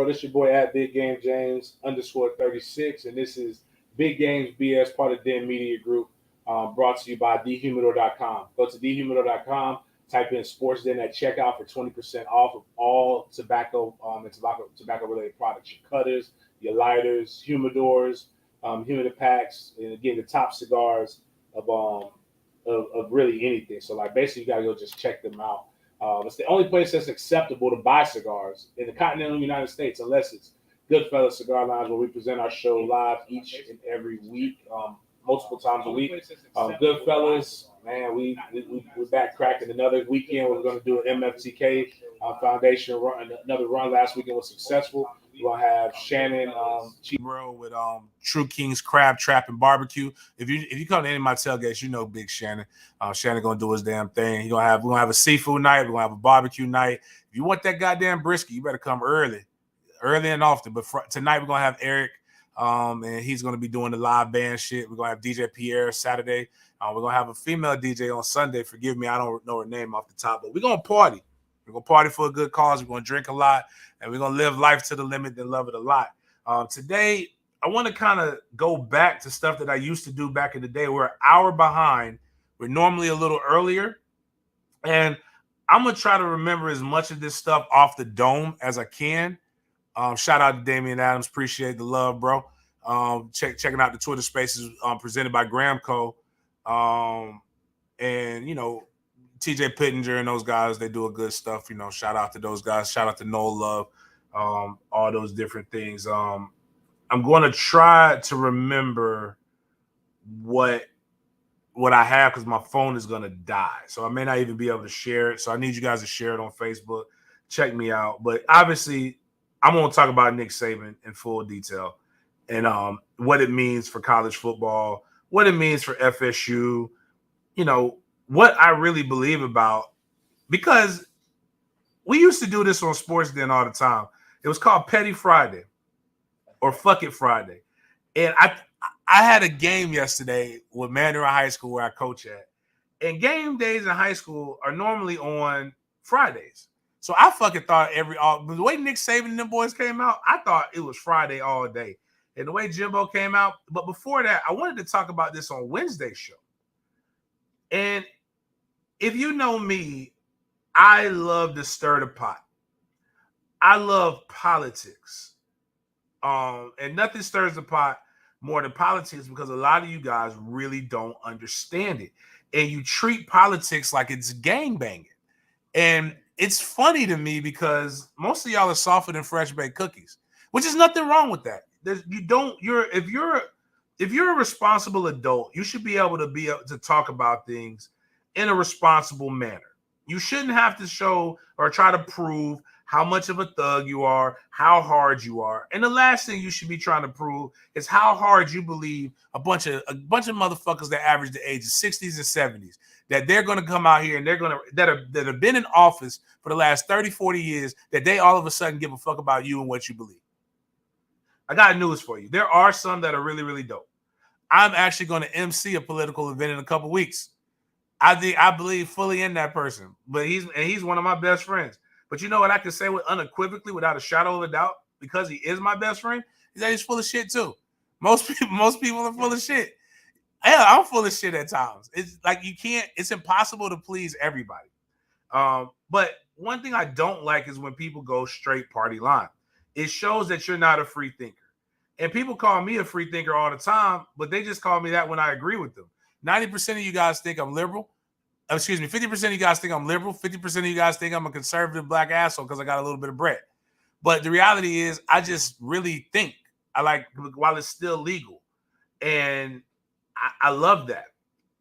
world? It's your boy at Big Game James _36, and this is Big Games BS, part of Den Media Group, brought to you by dehumidor.com. Go to dehumidor.com, type in Sports Den at checkout for 20% off of all tobacco and tobacco related products. Your cutters, your lighters, humidors, humidor packs, and again the top cigars of really anything. So like basically you gotta go just check them out. It's the only place that's acceptable to buy cigars in the continental United States, unless it's Goodfellas Cigar Lounge, where we present our show live each and every week, multiple times a week. Goodfellas, man, we're back cracking another weekend. We're going to do an MFTK Foundation run, another run. Last weekend was successful. We're going to have Shannon Bro with True King's Crab Trap and Barbecue. If you come to any of my tailgates, you know Big Shannon. Shannon gonna do his damn thing. We're gonna have a seafood night. We're gonna have a barbecue night. If you want that goddamn brisket, you better come early and often. But tonight we're gonna have Eric, and he's gonna be doing the live band shit. We're gonna have DJ Pierre Saturday. We're gonna have a female DJ on Sunday. Forgive me, I don't know her name off the top, but we're gonna party. We're gonna party for a good cause. We're gonna drink a lot, and we're gonna live life to the limit and love it a lot. Today, I want to kind of go back to stuff that I used to do back in the day. We're an hour behind. We're normally a little earlier. And I'm going to try to remember as much of this stuff off the dome as I can. Shout out to Damian Adams. Appreciate the love, bro. Checking out the Twitter Spaces presented by Gramco. And, TJ Pittenger and those guys, they do a good stuff. Shout out to those guys. Shout out to Noel Love. All those different things. I'm going to try to remember what I have because my phone is going to die. So I may not even be able to share it. So I need you guys to share it on Facebook. Check me out. But obviously, I'm going to talk about Nick Saban in full detail and what it means for college football, what it means for FSU, what I really believe about. Because we used to do this on Sports Den all the time. It was called Petty Friday or Fuck It Friday. And I had a game yesterday with Mandarin High School where I coach at. And game days in high school are normally on Fridays. So I fucking thought the way Nick Saban and them boys came out, I thought it was Friday all day. And the way Jimbo came out. But before that, I wanted to talk about this on Wednesday's show. And if you know me, I love to stir the pot. I love politics. And nothing stirs the pot more than politics because a lot of you guys really don't understand it. And you treat politics like it's gangbanging. And it's funny to me because most of y'all are softer than fresh baked cookies, which is nothing wrong with that. If you're a responsible adult, you should be able to talk about things in a responsible manner. You shouldn't have to show or try to prove how much of a thug you are, how hard you are. And the last thing you should be trying to prove is how hard you believe a bunch of motherfuckers that average the age of 60s and 70s, that they're going to come out here and that have been in office for the last 30, 40 years, that they all of a sudden give a fuck about you and what you believe. I got news for you. There are some that are really, really dope. I'm actually going to MC a political event in a couple weeks. I believe fully in that person, but he's one of my best friends. But you know what I can say unequivocally, without a shadow of a doubt, because he is my best friend, is that he's full of shit too. Most people are full of shit. Yeah, I'm full of shit at times. It's like it's impossible to please everybody. But one thing I don't like is when people go straight party line. It shows that you're not a free thinker. And people call me a free thinker all the time, but they just call me that when I agree with them. 90% of you guys think I'm liberal. 50% of you guys think I'm liberal. 50% of you guys think I'm a conservative black asshole because I got a little bit of bread. But the reality is I just really think while it's still legal. And I love that.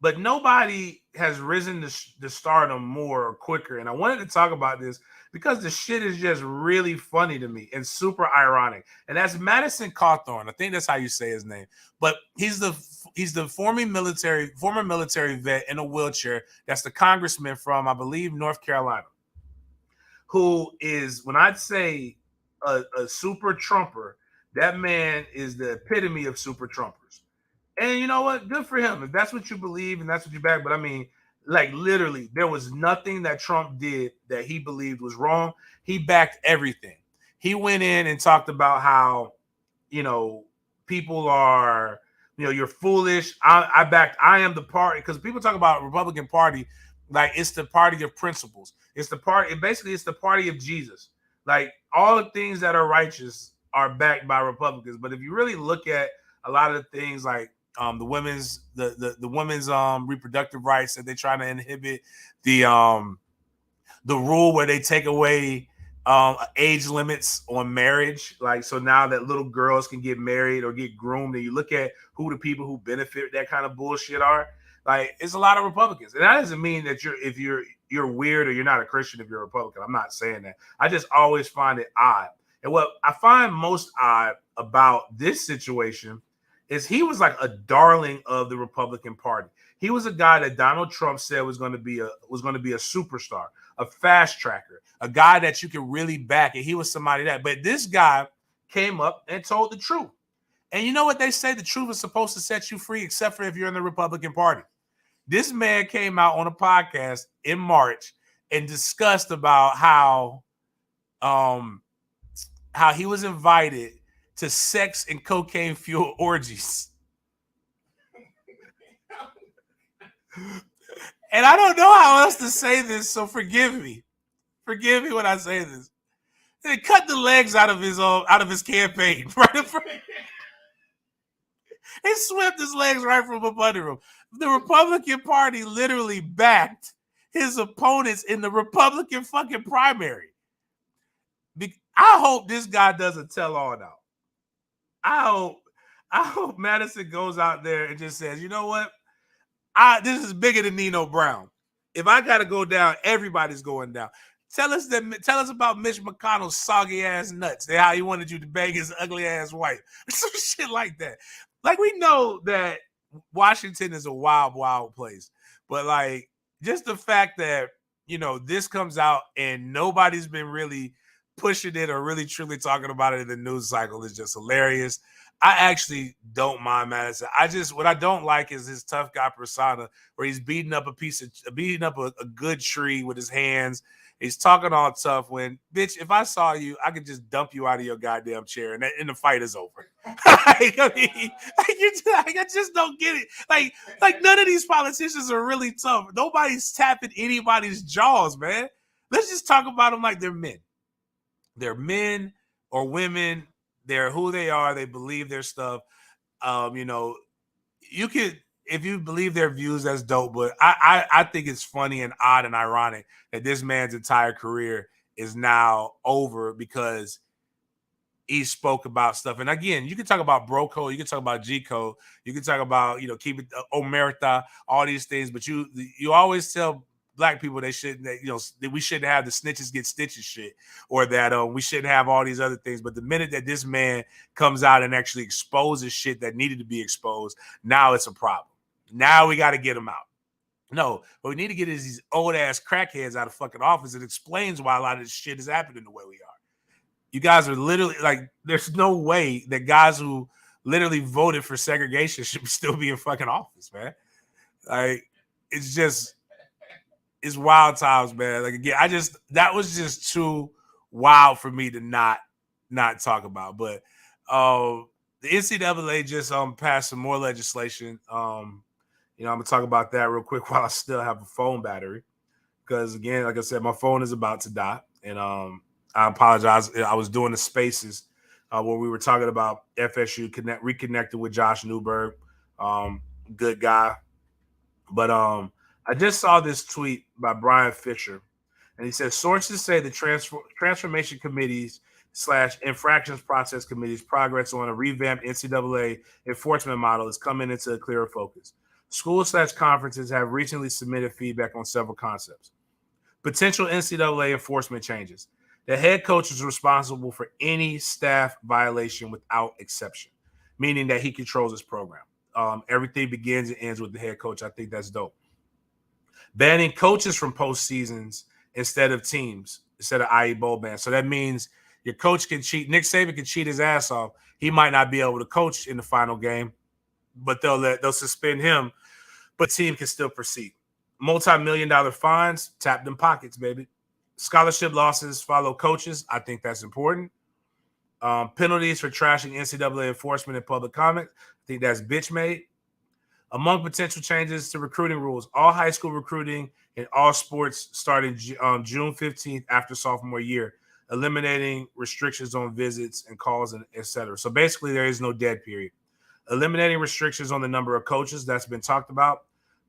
But nobody has risen to stardom more or quicker. And I wanted to talk about this because the shit is just really funny to me and super ironic. And that's Madison Cawthorn. I think that's how you say his name. But he's the former military vet in a wheelchair. That's the congressman from, I believe, North Carolina, who is, when I'd say a super Trumper, that man is the epitome of super Trumpers. And you know what? Good for him. If that's what you believe and that's what you back. But I mean, like literally, there was nothing that Trump did that he believed was wrong. He backed everything. he went in and talked about how, people are, you're foolish. I am the party, because people talk about Republican Party like it's the party of principles. It's the party, basically it's the party of Jesus. Like all the things that are righteous are backed by Republicans. But if you really look at a lot of the things like the women's reproductive rights that they're trying to inhibit, the rule where they take away age limits on marriage, like so now that little girls can get married or get groomed, and you look at who the people who benefit that kind of bullshit are, like it's a lot of Republicans. And that doesn't mean that you're weird or you're not a Christian if you're a Republican. I'm not saying that. I just always find it odd. And what I find most odd about this situation is he was like a darling of the Republican Party. He was a guy that Donald Trump said was going to be a superstar, a fast tracker, a guy that you can really back. And he was somebody that. But this guy came up and told the truth. And you know what they say? The truth is supposed to set you free, except for if you're in the Republican Party. This man came out on a podcast in March and discussed about how he was invited to sex and cocaine fueled orgies. And I don't know how else to say this, so forgive me. Forgive me when I say this. They cut the legs out of his campaign. Right in front. They swept his legs right from up under him. The Republican Party literally backed his opponents in the Republican fucking primary. I hope this guy doesn't tell all now. I hope Madison goes out there and just says, you know what? This is bigger than Nino Brown. If I got to go down, everybody's going down. Tell us about Mitch McConnell's soggy ass nuts. How he wanted you to bang his ugly ass wife. Some shit like that. Like, we know that Washington is a wild, wild place. But like, just the fact that, this comes out and nobody's been really pushing it or really truly talking about it in the news cycle is just hilarious. I actually don't mind Madison. What I don't like is his tough guy persona, where he's beating up a good tree with his hands. He's talking all tough when, bitch, if I saw you, I could just dump you out of your goddamn chair and the fight is over. I just don't get it. Like none of these politicians are really tough. Nobody's tapping anybody's jaws, man. Let's just talk about them like they're men. They're men or women. They're who they are. They believe their stuff. You could, if you believe their views, that's dope. But I think it's funny and odd and ironic that this man's entire career is now over because he spoke about stuff. And again, you can talk about bro code, you can talk about G code, you can talk about, keep it omerta, all these things. But you always tell Black people that we shouldn't have the snitches get stitches shit, or that we shouldn't have all these other things. But the minute that this man comes out and actually exposes shit that needed to be exposed, now it's a problem. Now we got to get him out. No, what we need to get is these old ass crackheads out of fucking office. It explains why a lot of this shit is happening the way we are. You guys are literally like, there's no way that guys who literally voted for segregation should still be in fucking office, man. Like, it's wild times, man. Like, again, that was just too wild for me to not talk about. But the NCAA just passed some more legislation. I'm gonna talk about that real quick while I still have a phone battery, because again, like I said, my phone is about to die, and I apologize. I was doing the spaces where we were talking about FSU reconnecting with Josh Newberg, good guy, but I just saw this tweet by Brian Fisher, and he says sources say the transformation committees / infractions process committees progress on a revamped NCAA enforcement model is coming into a clearer focus. Schools / conferences have recently submitted feedback on several concepts. Potential NCAA enforcement changes. The head coach is responsible for any staff violation without exception, meaning that he controls his program. Everything begins and ends with the head coach. I think that's dope. Banning coaches from postseasons instead of teams, instead of IE bowl ban. So that means your coach can cheat. Nick Saban can cheat his ass off. He might not be able to coach in the final game, but they'll suspend him, but team can still proceed. Multi-million-dollar fines, tap them pockets, baby. Scholarship losses follow coaches. I think that's important. Penalties for trashing NCAA enforcement and public comment. I think that's bitch made. Among potential changes to recruiting rules, all high school recruiting in all sports starting June 15th after sophomore year, eliminating restrictions on visits and calls, and etc. So basically, there is no dead period. Eliminating restrictions on the number of coaches, that's been talked about.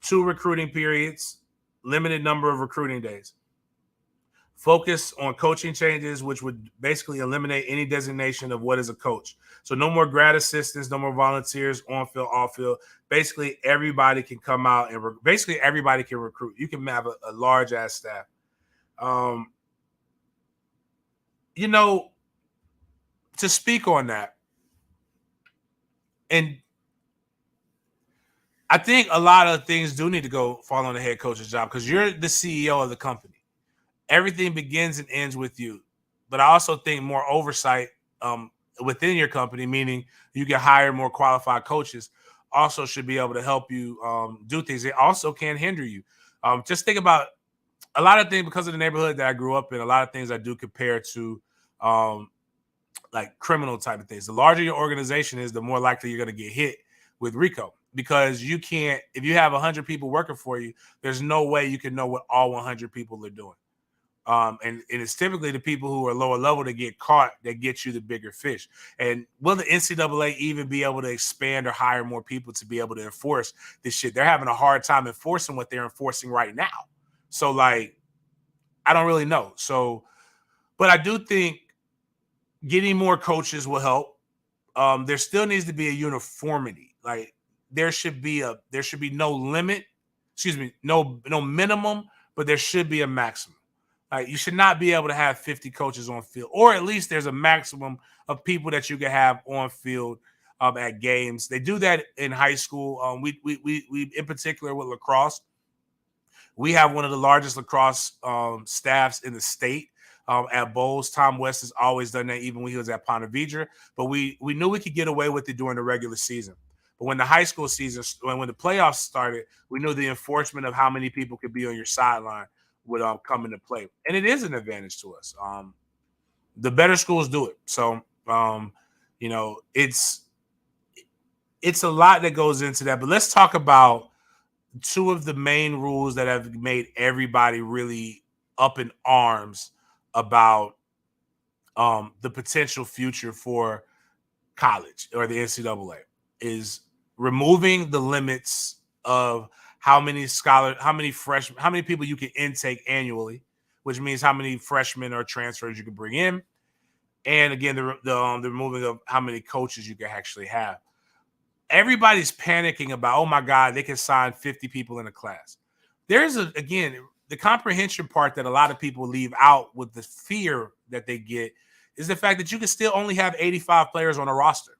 2 recruiting periods, limited number of recruiting days. Focus on coaching changes, which would basically eliminate any designation of what is a coach. So no more grad assistants, no more volunteers, on field, off field. Basically, everybody can come out and basically everybody can recruit. You can have a large ass staff. To speak on that, and I think a lot of things do need to go fall on the head coach's job because you're the CEO of the company. Everything begins and ends with you. But I also think more oversight within your company, meaning you can hire more qualified coaches, also should be able to help you do things. It also can hinder you. Just think about a lot of things because of the neighborhood that I grew up in, a lot of things I do compare to like criminal type of things. The larger your organization is, the more likely you're going to get hit with RICO because you can't, if you have 100 people working for you, there's no way you can know what all 100 people are doing. And it's typically the people who are lower level that get caught that get you the bigger fish. And will the NCAA even be able to expand or hire more people to be able to enforce this shit? They're having a hard time enforcing what they're enforcing right now. So, like, I don't really know. So, but I do think getting more coaches will help. There still needs to be a uniformity. Like, there should be no limit. No minimum, but there should be a maximum. Like, you should not be able to have 50 coaches on field, or at least there's a maximum of people that you can have on field at games. They do that in high school. We in particular with lacrosse, we have one of the largest lacrosse staffs in the state at Bowles. Tom West has always done that, even when he was at Ponte Vedra. But we knew we could get away with it during the regular season. But when the high school season, when the playoffs started, we knew the enforcement of how many people could be on your sideline would come into play. And it is an advantage to us. The better schools do it. So, it's a lot that goes into that. But let's talk about 2 of the main rules that have made everybody really up in arms about the potential future for college or the NCAA is removing the limits of how many people you can intake annually, which means how many freshmen or transfers you can bring in. And again, the removing of how many coaches you can actually have. Everybody's panicking about, oh my God, they can sign 50 people in a class. There's the comprehension part that a lot of people leave out with the fear that they get is the fact that you can still only have 85 players on a roster,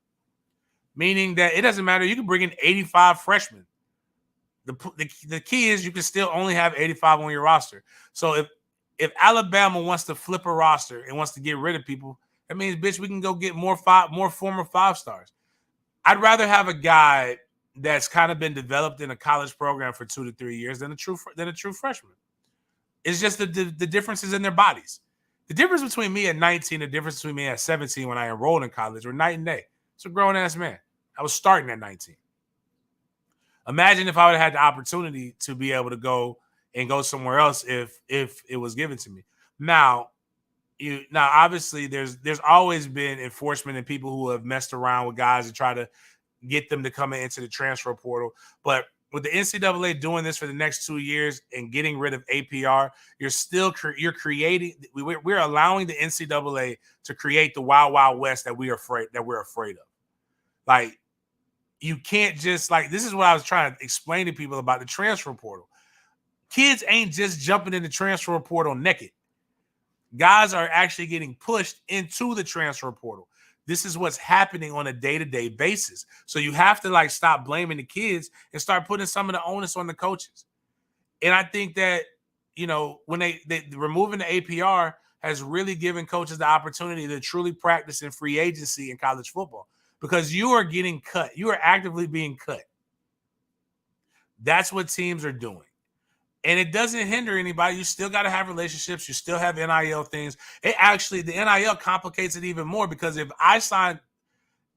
meaning that it doesn't matter. You can bring in 85 freshmen. The key is you can still only have 85 on your roster. So if Alabama wants to flip a roster and wants to get rid of people, that means, bitch, we can go get more former 5-stars. I'd rather have a guy that's kind of been developed in a college program for 2 to 3 years than a true freshman. It's just the differences in their bodies. The difference between me at 19, the difference between me at 17 when I enrolled in college were night and day. It's a grown-ass man. I was starting at 19. Imagine if I would have had the opportunity to be able to go somewhere else if it was given to me. Now obviously there's always been enforcement and people who have messed around with guys and try to get them to come into the transfer portal. But with the NCAA doing this for the next 2 years and getting rid of APR, we're allowing the NCAA to create the wild, wild west that we're afraid of. Like, you can't just, like, this is what I was trying to explain to people about the transfer portal. Kids ain't just jumping in the transfer portal naked. Guys are actually getting pushed into the transfer portal. This is what's happening on a day-to-day basis. So you have to stop blaming the kids and start putting some of the onus on the coaches. And I think that, when they removing the APR has really given coaches the opportunity to truly practice in free agency in college football, because you are getting cut. You are actively being cut. That's what teams are doing. And it doesn't hinder anybody. You still got to have relationships. You still have NIL things. It actually, the NIL complicates it even more because if I sign,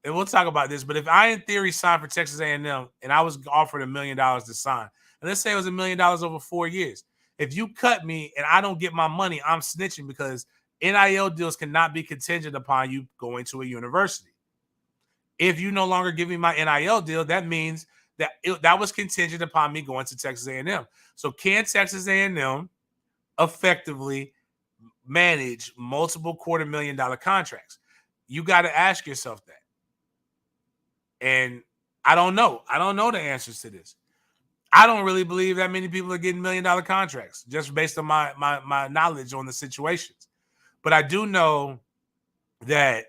and we'll talk about this, but if I, in theory, signed for Texas A&M and I was offered $1 million to sign, and let's say it was $1 million over 4 years, if you cut me and I don't get my money, I'm snitching because NIL deals cannot be contingent upon you going to a university. If you no longer give me my NIL deal, that means that that was contingent upon me going to Texas A&M. So can Texas A&M effectively manage multiple $250,000 contracts? You got to ask yourself that. And I don't know. I don't know the answers to this. I don't really believe that many people are getting $1 million contracts just based on my knowledge on the situations. But I do know that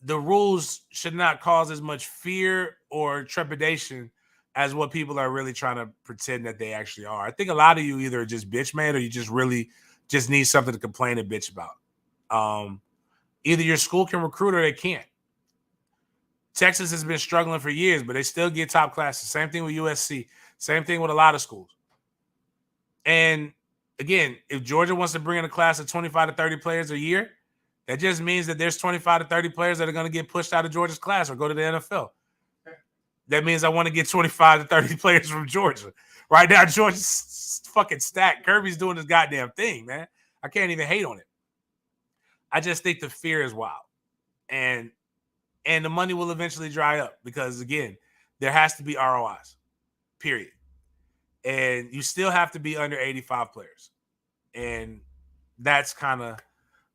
the rules should not cause as much fear or trepidation as what people are really trying to pretend that they actually are. I think a lot of you either just bitch made or you just really just need something to complain and bitch about. Either your school can recruit or they can't. Texas has been struggling for years, but they still get top classes. Same thing with USC. Same thing with a lot of schools. And again, if Georgia wants to bring in a class of 25 to 30 players a year, that just means that there's 25 to 30 players that are going to get pushed out of Georgia's class or go to the NFL. That means I want to get 25 to 30 players from Georgia. Right now, Georgia's fucking stacked. Kirby's doing his goddamn thing, man. I can't even hate on it. I just think the fear is wild. And the money will eventually dry up because, again, there has to be ROIs, period. And you still have to be under 85 players. And that's kind of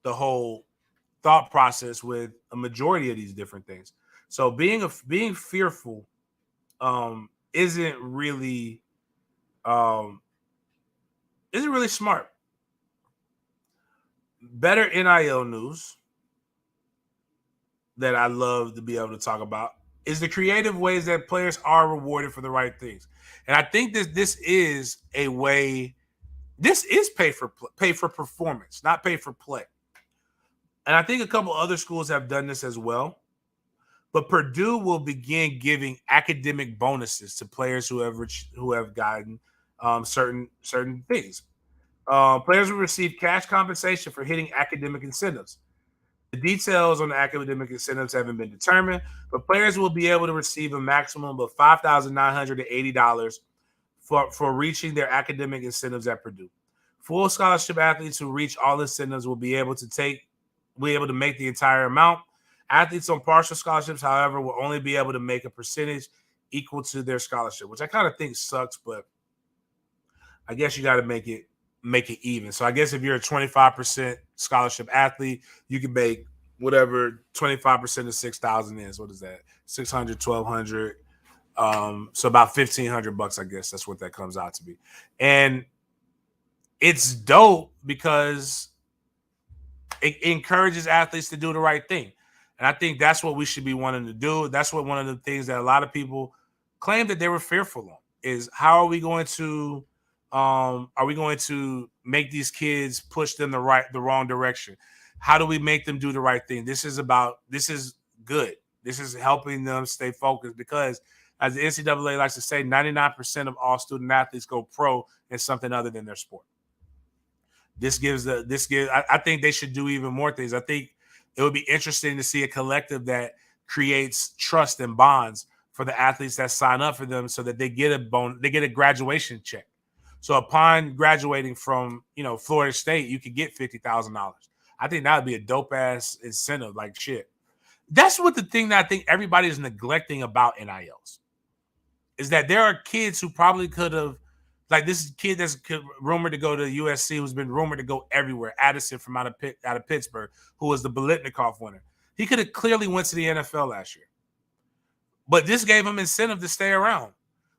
the whole thought process with a majority of these different things. So being fearful isn't really smart. Better NIL news that I love to be able to talk about is the creative ways that players are rewarded for the right things. And I think this is a way. This is pay for performance, not pay for play. And I think a couple other schools have done this as well. But Purdue will begin giving academic bonuses to players who have gotten certain things. Players will receive cash compensation for hitting academic incentives. The details on the academic incentives haven't been determined, but players will be able to receive a maximum of $5,980 for reaching their academic incentives at Purdue. Full scholarship athletes who reach all incentives will be able to make the entire amount. Athletes on partial scholarships, however, will only be able to make a percentage equal to their scholarship, which I kind of think sucks, but I guess you got to make it even. So I guess if you're a 25% scholarship athlete, you can make whatever 25% of 6,000 is. What is that? 600, 1,200. So about $1,500, I guess that's what that comes out to be. And it's dope because it encourages athletes to do the right thing. And I think that's what we should be wanting to do. That's what one of the things that a lot of people claim that they were fearful on is how are we going to make these kids push them the wrong direction? How do we make them do the right thing? This is good. This is helping them stay focused because as the NCAA likes to say, 99% of all student athletes go pro in something other than their sport. I think they should do even more things. I think it would be interesting to see a collective that creates trust and bonds for the athletes that sign up for them so that they get a graduation check. So upon graduating from, Florida State, you could get $50,000. I think that would be a dope ass incentive, like shit. That's what the thing that I think everybody is neglecting about NILs is that there are kids who probably could have, like this kid that's rumored to go to USC, who's been rumored to go everywhere. Addison from out of Pittsburgh, who was the Biletnikoff winner. He could have clearly went to the NFL last year. But this gave him incentive to stay around,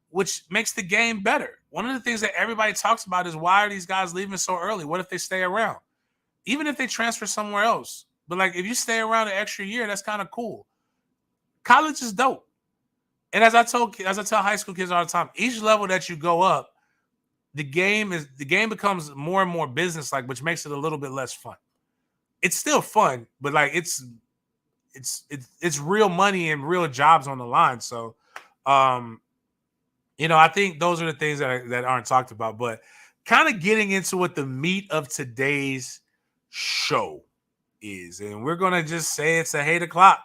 which makes the game better. One of the things that everybody talks about is why are these guys leaving so early? What if they stay around? Even if they transfer somewhere else. But like if you stay around an extra year, that's kind of cool. College is dope. And as I tell high school kids all the time, each level that you go up, the game becomes more and more business-like, which makes it a little bit less fun. It's still fun, but like it's real money and real jobs on the line. So I think those are the things that aren't talked about, but kind of getting into what the meat of today's show is. And we're going to just say it's a 8 o'clock,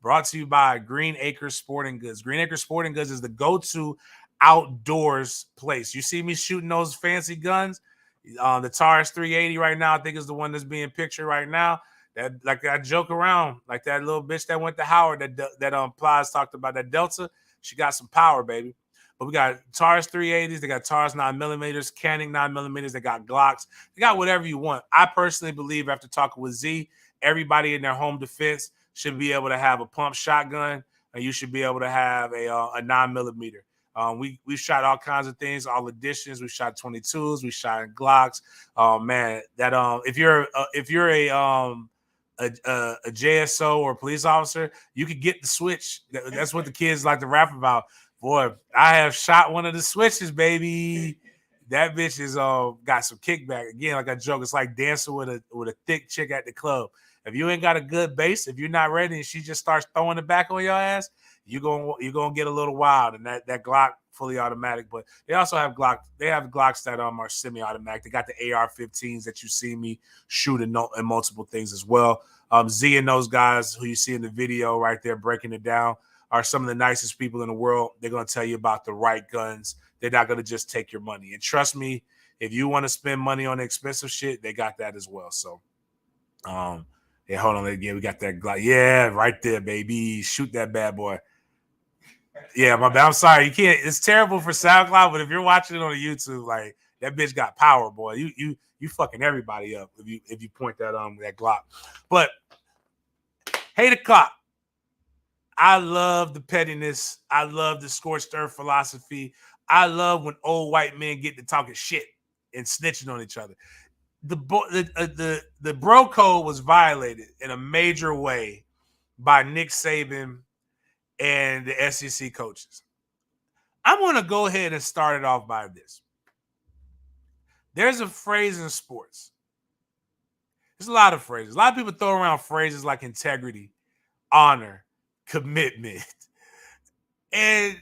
brought to you by Green Acres Sporting Goods. Green Acres Sporting Goods is the go-to outdoors place. You see me shooting those fancy guns. The Taurus 380 right now, I think is the one that's being pictured right now. That, like, I joke around, like that little bitch that went to Howard that Plies talked about, that Delta. She got some power, baby. But we got Taurus 380s, they got Taurus 9mm, Canning 9mm, they got Glocks, they got whatever you want. I personally believe, after talking with Z, everybody in their home defense should be able to have a pump shotgun, and you should be able to have a 9mm. We shot all kinds of things, all editions. We shot 22s, we shot Glocks. Man, that if you're a JSO or a police officer, you could get the switch. That's what the kids like to rap about. Boy, I have shot one of the switches, baby. That bitch is got some kickback. Again, like I joke, it's like dancing with a thick chick at the club. If you ain't got a good base, if you're not ready, and she just starts throwing it back on your ass, you're gonna get a little wild. And that Glock fully automatic, but they also have Glock. They have Glocks that are semi-automatic. They got the AR-15s that you see me shoot in multiple things as well. Z and those guys who you see in the video right there breaking it down are some of the nicest people in the world. They're going to tell you about the right guns. They're not going to just take your money. And trust me, if you want to spend money on expensive shit, they got that as well. So, yeah, hold on again. We got that Glock. Yeah, right there, baby. Shoot that bad boy. Yeah, my bad. I'm sorry. You can't. It's terrible for SoundCloud, but if you're watching it on YouTube, like, that bitch got power, boy. You fucking everybody up if you point that Glock. But 8 o'clock. I love the pettiness. I love the scorched earth philosophy. I love when old white men get to talking shit and snitching on each other. The bro code was violated in a major way by Nick Saban and the SEC coaches. I'm going to go ahead and start it off by this. There's a phrase in sports. There's a lot of phrases. A lot of people throw around phrases like integrity, honor, commitment, and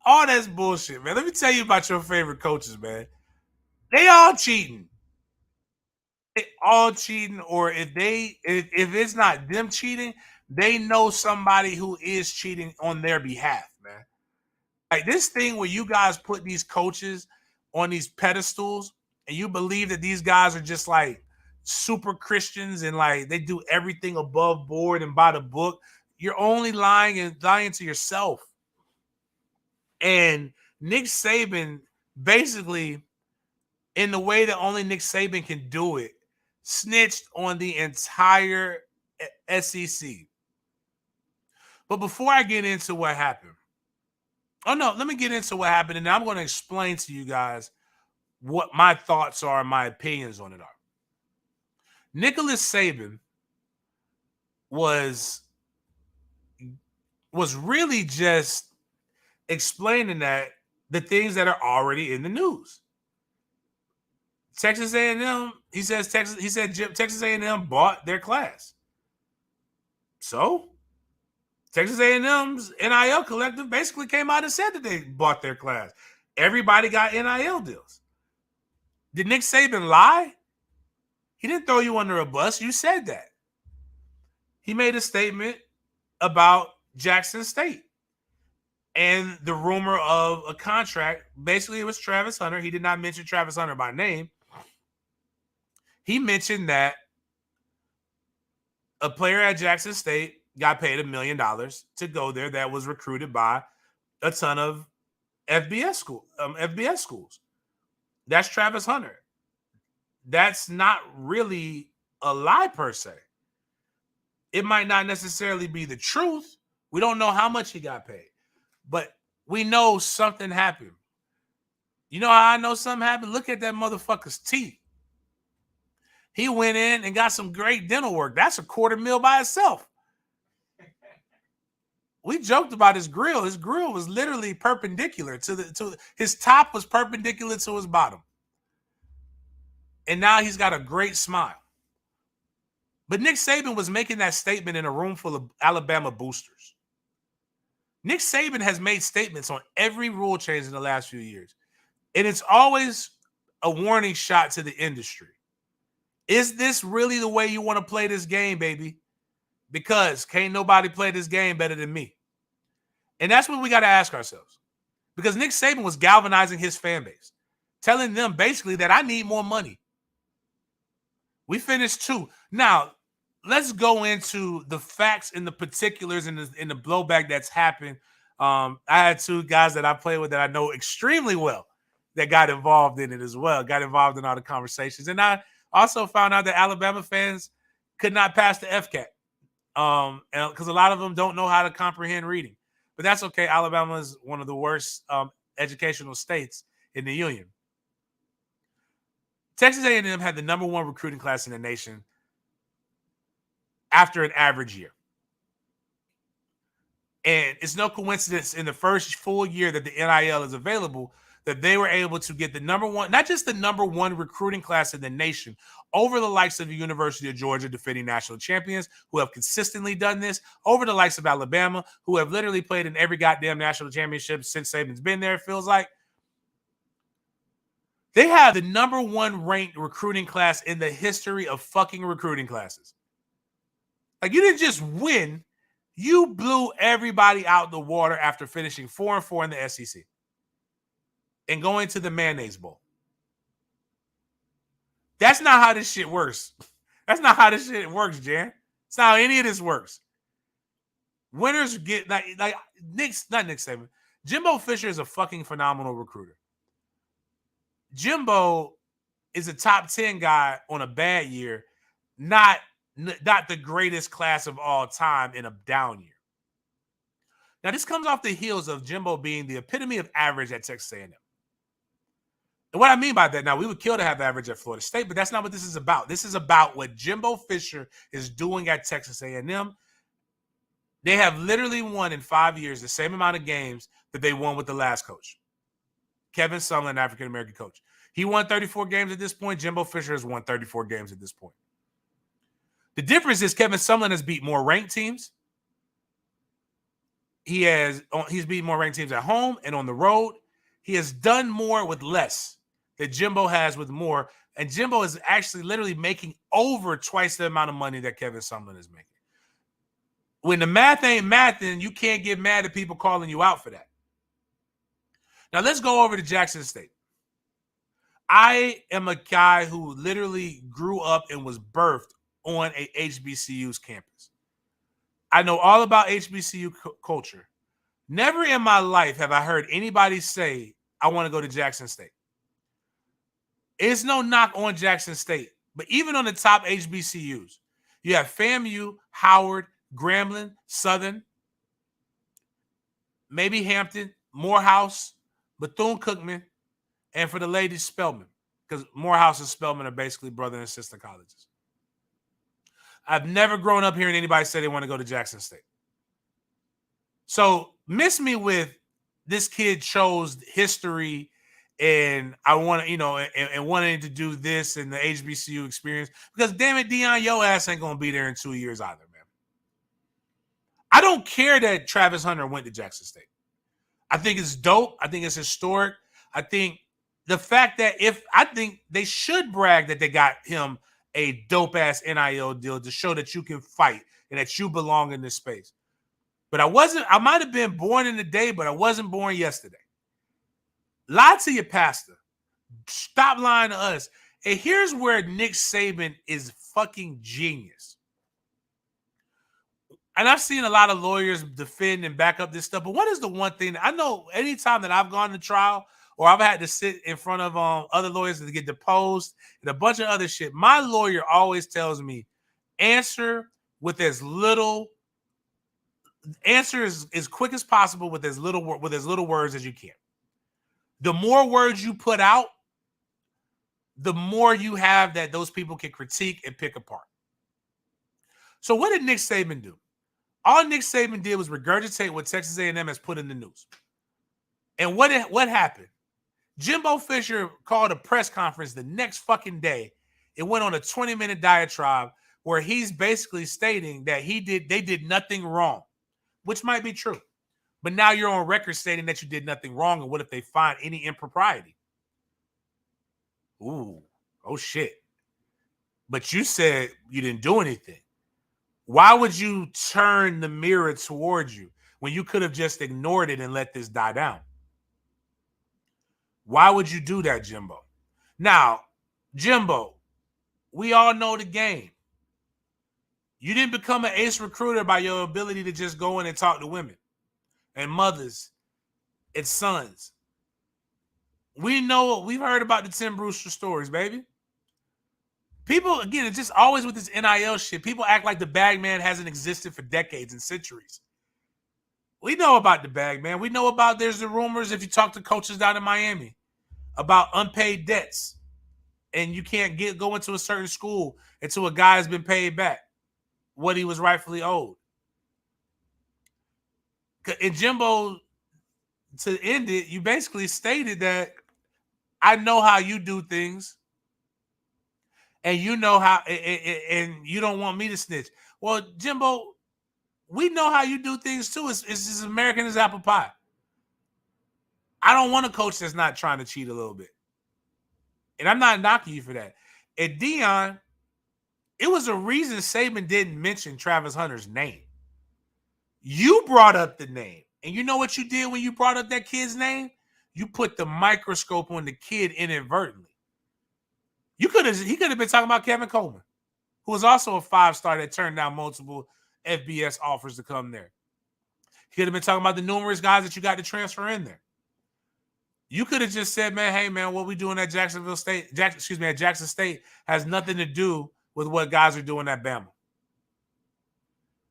all that's bullshit, man. Let me tell you about your favorite coaches, man. They all cheating. They all cheating, or if it's not them cheating, they know somebody who is cheating on their behalf, man. Like this thing where you guys put these coaches on these pedestals and you believe that these guys are just like super Christians and like they do everything above board and by the book. You're only lying to yourself. And Nick Saban basically, in the way that only Nick Saban can do it, snitched on the entire SEC. But before I get into what happened, let me get into what happened, and I'm going to explain to you guys what my thoughts are and my opinions on it are. Nicholas Saban was really just explaining that the things that are already in the news. Texas A&M, he said Texas A&M bought their class. So Texas A&M's NIL collective basically came out and said that they bought their class. Everybody got NIL deals. Did Nick Saban lie? He didn't throw you under a bus. You said that. He made a statement about Jackson State and the rumor of a contract. Basically, it was Travis Hunter. He did not mention Travis Hunter by name. He mentioned that a player at Jackson State got paid $1 million to go there that was recruited by a ton of FBS schools. That's Travis Hunter. That's not really a lie per se. It might not necessarily be the truth. We don't know how much he got paid, but we know something happened. You know how I know something happened? Look at that motherfucker's teeth. He went in and got some great dental work. That's $250,000 by itself. We joked about his grill. His grill was literally perpendicular to his top was perpendicular to his bottom. And now he's got a great smile. But Nick Saban was making that statement in a room full of Alabama boosters. Nick Saban has made statements on every rule change in the last few years. And it's always a warning shot to the industry. Is this really the way you want to play this game, baby? Because can't nobody play this game better than me. And that's what we got to ask ourselves. Because Nick Saban was galvanizing his fan base, telling them basically that I need more money. We finished 2. Now, let's go into the facts and the particulars and the blowback that's happened. I had 2 guys that I play with that I know extremely well that got involved in it as well, got involved in all the conversations. And I also found out that Alabama fans could not pass the FCAT because a lot of them don't know how to comprehend reading. But that's okay. Alabama is one of the worst educational states in the union. Texas A&M had the number 1 recruiting class in the nation after an average year. And it's no coincidence in the first full year that the NIL is available that they were able to get the number 1, not just the number 1 recruiting class in the nation, over the likes of the University of Georgia, defending national champions, who have consistently done this, over the likes of Alabama, who have literally played in every goddamn national championship since Saban's been there, it feels like. They have the number 1 ranked recruiting class in the history of fucking recruiting classes. Like, you didn't just win, you blew everybody out the water after finishing 4-4 in the SEC and going to the Mayonnaise Bowl. That's not how this shit works. That's not how this shit works, Jan. It's not how any of this works. Winners get not Nick Saban. Jimbo Fisher is a fucking phenomenal recruiter. Jimbo is a top 10 guy on a bad year, not the greatest class of all time in a down year. Now, this comes off the heels of Jimbo being the epitome of average at Texas A&M. And what I mean by that, now, we would kill to have average at Florida State, but that's not what this is about. This is about what Jimbo Fisher is doing at Texas A&M. They have literally won in 5 years the same amount of games that they won with the last coach, Kevin Sumlin, African-American coach. He won 34 games at this point. Jimbo Fisher has won 34 games at this point. The difference is Kevin Sumlin has beat more ranked teams. He's beaten more ranked teams at home and on the road. He has done more with less than Jimbo has with more. And Jimbo is actually literally making over twice the amount of money that Kevin Sumlin is making. When the math ain't mathing, you can't get mad at people calling you out for that. Now, let's go over to Jackson State. I am a guy who literally grew up and was birthed on a HBCU's campus. I know all about HBCU culture. Never in my life have I heard anybody say, I want to go to Jackson State. It's no knock on Jackson State, but even on the top HBCUs, you have FAMU, Howard, Grambling, Southern, maybe Hampton, Morehouse, Bethune-Cookman, and for the ladies, Spelman, because Morehouse and Spelman are basically brother and sister colleges. I've never grown up hearing anybody say they want to go to Jackson State. So miss me with this kid chose history and I want to, and wanting to do this and the HBCU experience because damn it, Deion, your ass ain't going to be there in 2 years either, man. I don't care that Travis Hunter went to Jackson State. I think it's dope. I think it's historic. I think the fact that I think they should brag that they got him a dope-ass NIL deal to show that you can fight and that you belong in this space. But I might have been born in the day, but I wasn't born yesterday. Lie to your pastor. Stop lying to us. And here's where Nick Saban is fucking genius. And I've seen a lot of lawyers defend and back up this stuff, but what is the one thing that I know anytime that I've gone to trial or I've had to sit in front of other lawyers to get deposed and a bunch of other shit, my lawyer always tells me, answer as quick as possible with as little words as you can. The more words you put out, the more you have that those people can critique and pick apart. So what did Nick Saban do? All Nick Saban did was regurgitate what Texas A&M has put in the news. And what happened? Jimbo Fisher called a press conference the next fucking day. It went on a 20-minute diatribe where he's basically stating that they did nothing wrong, which might be true. But now you're on record stating that you did nothing wrong. And what if they find any impropriety? Ooh, oh shit. But you said you didn't do anything. Why would you turn the mirror towards you when you could have just ignored it and let this die down? Why would you do that, Jimbo? Now, Jimbo, we all know the game. You didn't become an ace recruiter by your ability to just go in and talk to women and mothers and sons. We've heard about the Tim Brewster stories, baby. People, again, it's just always with this NIL shit. People act like the bag man hasn't existed for decades and centuries. We know about the bag man. We know about there's the rumors, if you talk to coaches down in Miami, about unpaid debts. And you can't go into a certain school until a guy has been paid back what he was rightfully owed. And Jimbo, to end it, you basically stated that I know how you do things, and you know how, and you don't want me to snitch. Well, Jimbo, we know how you do things too. It's as American as apple pie. I don't want a coach that's not trying to cheat a little bit. And I'm not knocking you for that. And Dion, it was a reason Saban didn't mention Travis Hunter's name. You brought up the name. And you know what you did when you brought up that kid's name? You put the microscope on the kid inadvertently. He could have been talking about Kevin Coleman, who was also a 5-star that turned down multiple FBS offers to come there. He could have been talking about the numerous guys that you got to transfer in there. You could have just said, man, hey, man, what we doing at Jackson State has nothing to do with what guys are doing at Bama.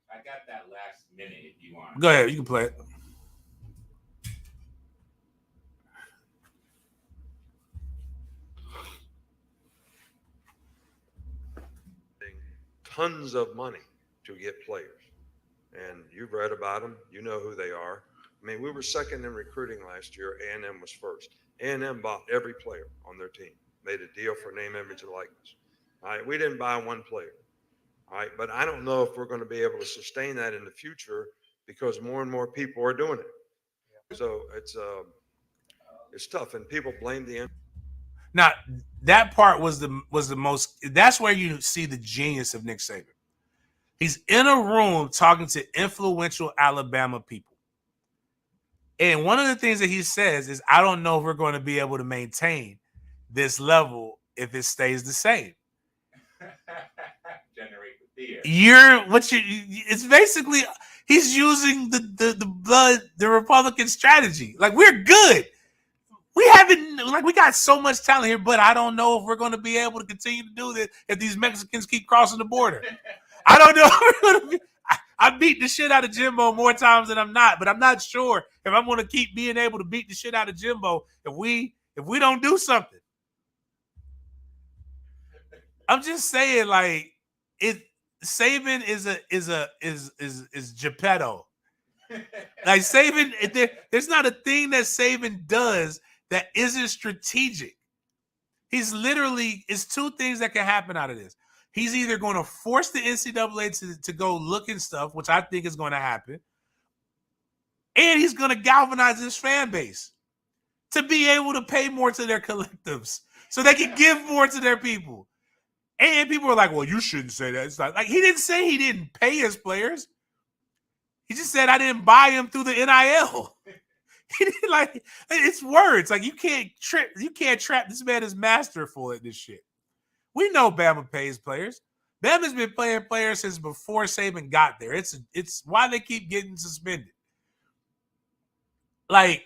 I got that last minute if you want. Go ahead. You can play it. Tons of money to get players. And you've read about them. You know who they are. I mean, we were second in recruiting last year. A&M was first. A&M bought every player on their team, made a deal for name, image, and likeness. All right, we didn't buy one player. All right, but I don't know if we're going to be able to sustain that in the future because more and more people are doing it. So it's tough, and people blame the. Now, that part was the most. That's where you see the genius of Nick Saban. He's in a room talking to influential Alabama people. And one of the things that he says is, I don't know if we're going to be able to maintain this level if it stays the same. Generate the fear. It's basically, he's using the Republican strategy. Like, we're good. We got so much talent here, but I don't know if we're going to be able to continue to do this if these Mexicans keep crossing the border. I don't know if we're going to be. I beat the shit out of Jimbo more times than I'm not, but I'm not sure if I'm going to keep being able to beat the shit out of Jimbo if we don't do something. I'm just saying, like, Saban is Geppetto. Like, Saban, there's not a thing that Saban does that isn't strategic. He's literally, it's two things that can happen out of this. He's either going to force the NCAA to go look and stuff, which I think is going to happen, and he's going to galvanize his fan base to be able to pay more to their collectives so they can give more to their people. And people are like, well, you shouldn't say that. It's like he didn't say he didn't pay his players. He just said I didn't buy him through the NIL. He didn't, like, it's words. Like, you can't trap this man is masterful at this shit. We know Bama pays players. Bama's been playing players since before Saban got there. It's why they keep getting suspended. Like,